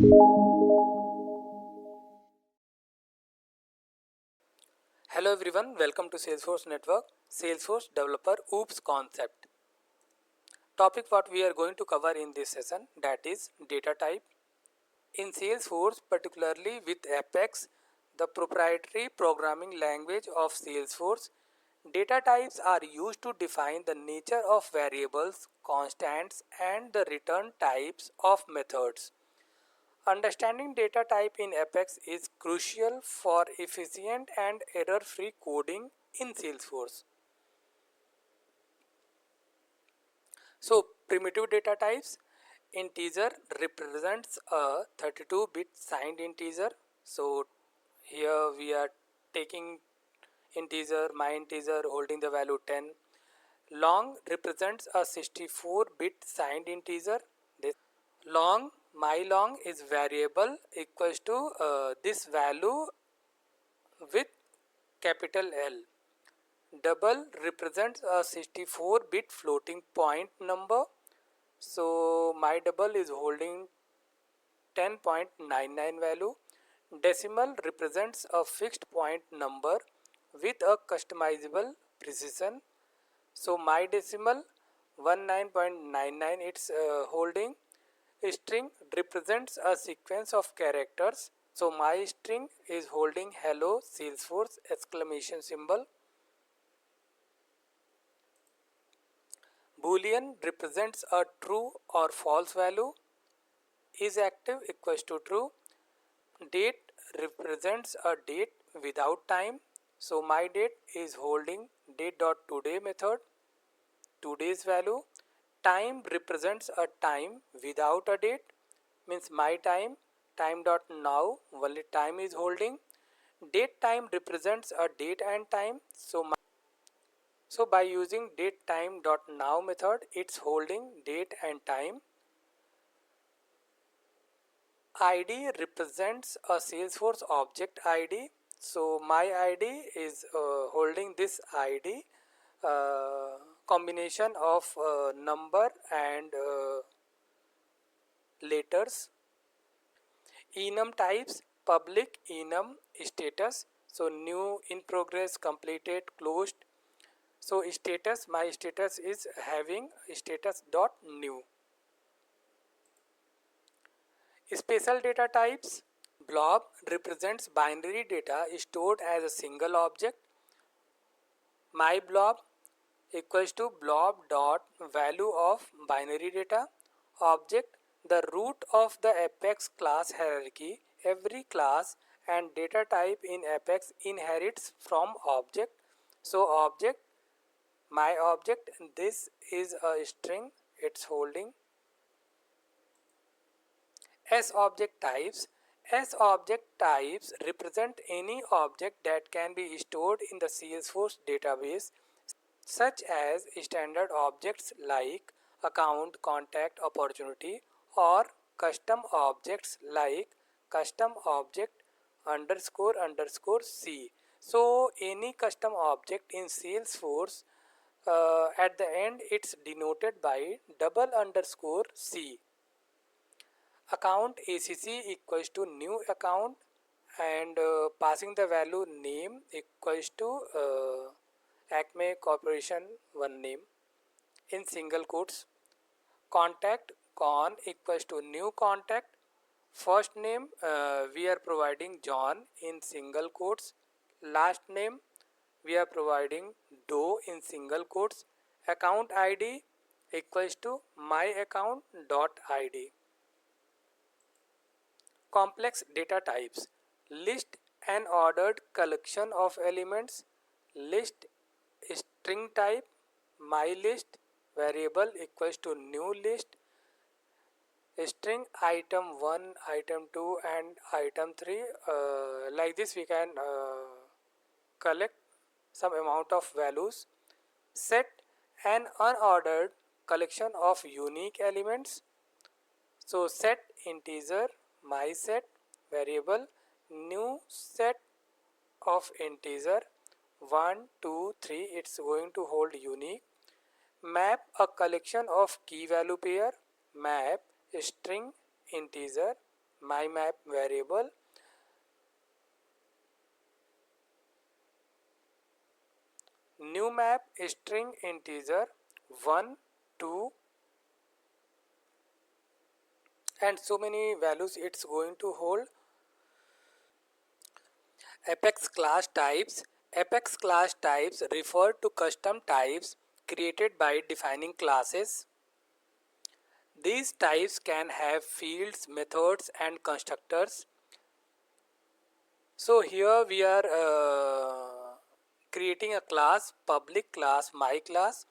Hello everyone, welcome to Salesforce Network, Salesforce Developer OOPS concept. Topic what we are going to cover in this session, that is data type. In Salesforce, particularly with Apex, the proprietary programming language of Salesforce, data types are used to define the nature of variables, constants and the return types of methods. Understanding data type in Apex is crucial for efficient and error-free coding in Salesforce. So, primitive data types, integer represents a 32-bit signed integer. So, here we are taking integer, my integer holding the value 10. Long represents a 64-bit signed integer. This my long is variable equals to this value with capital L. Double represents a 64-bit floating point number. So my double is holding 10.99 value. Decimal represents a fixed point number with a customizable precision. So my decimal 19.99 it's holding. String represents a sequence of characters. So my string is holding hello Salesforce exclamation symbol. Boolean represents a true or false value. Is active equals to true. Date represents a date without time. So my date is holding date.today method, today's value. Time represents a time without a date, means my time, time.now, only time is holding. Date time represents a date and time. So by using date time.now method, it's holding date and time. ID represents a Salesforce object ID. So my ID is holding this ID, combination of number and letters. Enum types, public enum status. So new, in progress, completed, closed. So status, my status is having status dot new. Special data types. Blob represents binary data stored as a single object. My blob equals to blob dot value of binary data. Object, the root of the Apex class hierarchy. Every class and data type in Apex inherits from object. So object, my object, this is a string, it's holding. S object types. S object types represent any object that can be stored in the Salesforce database, such as standard objects like account, contact, opportunity, or custom objects like custom object underscore underscore C. So any custom object in Salesforce, at the end it's denoted by double underscore C. Account ACC equals to new account, and passing the value name equals to Acme Corporation one name in single quotes. Contact con equals to new contact. First name we are providing John in single quotes. Last name we are providing Doe in single quotes. Account ID equals to my account dot ID. Complex data types. List an ordered collection of elements. List string type, my list, variable equals to new list. String item 1, item 2 and item 3. Like this we can collect some amount of values. Set an unordered collection of unique elements. So set integer, my set, variable, new set of integer 1, 2, 3, it's going to hold unique. Map a collection of key value pair, map string integer, my map variable. New map string integer 1, 2 and so many values it's going to hold. Apex class types. Apex class types refer to custom types created by defining classes. These types can have fields, methods and constructors. So here we are creating a class, public class my class,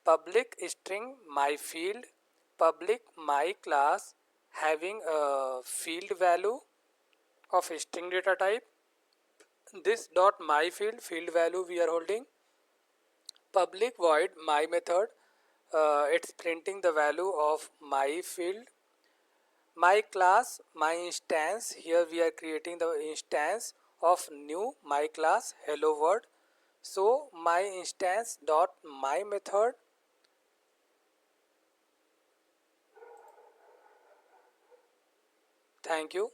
public string my field, public my class having a field value of string data type. This dot my field value we are holding. Public void my method, it's printing the value of my field. My class my instance, here we are creating the instance of new my class hello world. So my instance dot my method. Thank you.